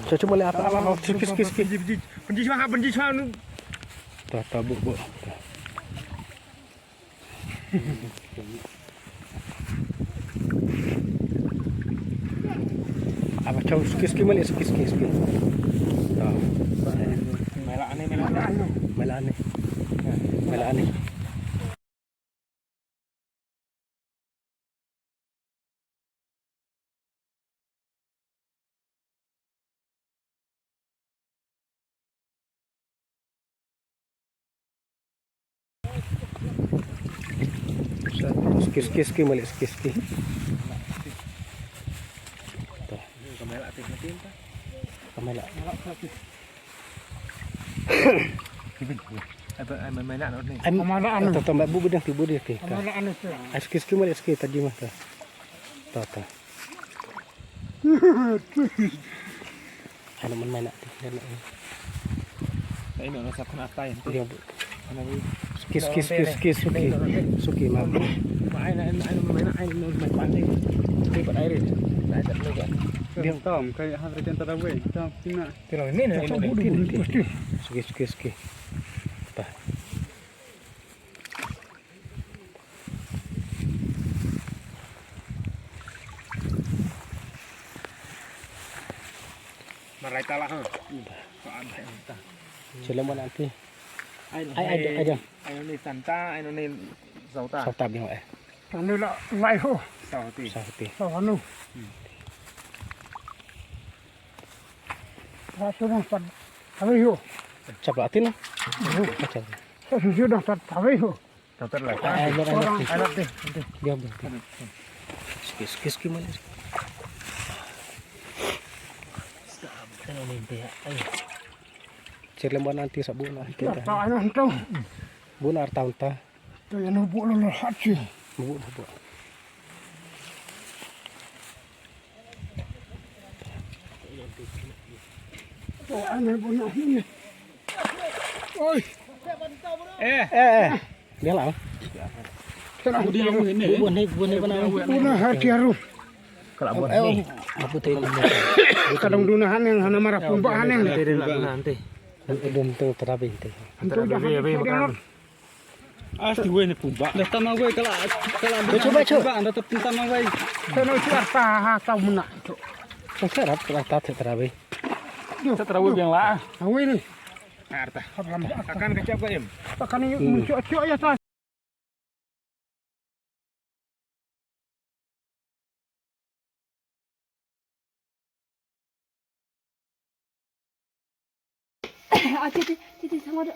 Saya cuma lihat apa kis. Benci sama. Tuh, bu. Apa cow kis mali kis. Tuh. Melane. Kis mali kis. Kamela. Tata mbak bu dia ke. Kis mali tadi mah ta. Tata. Ano man mana Ini ono sakun atai. dia bu. Kis suki mah. Dia tom kayak hari tentara we. Tom tina. Pero ini suki. Tah. Marai talah ha. Sila mo nanti. Ay. Ai ni tanta, ai ni sauta. Sauta bing eh. Anu la lai ho. Sauti. Anu. Sudah tak tahu ho. Coba atin. Macam. Sudah tak tahu ho. Sautar lah. Anak deh. Diam. Kis gimana? Ano ni ya? Ayo. Sila mo nanti sa bulan kita. Tak anu tu. Bulan tahun ta. Tu yang nubu lalu hati. Bu. Tu anu bunah ni. Oi. Dia lah. Kenapa dia Bulan ni mana? bunah hati haru. Kalau buat ni. Apa tu? Kadang dunahan yang hana marah pembahan yang. Nanti. Dan tu terapi tu. Itu dah. Asti gue ni pumba. Dah tama gue kalau Coba. Anda tetap tama gue. Kena siapa tahu mana. Serap terapi terapi. Setelah gue yang lah. Awi ni. Arta. Akan kecap gue em. Akan ni muncul ya tas. Titi sama ada.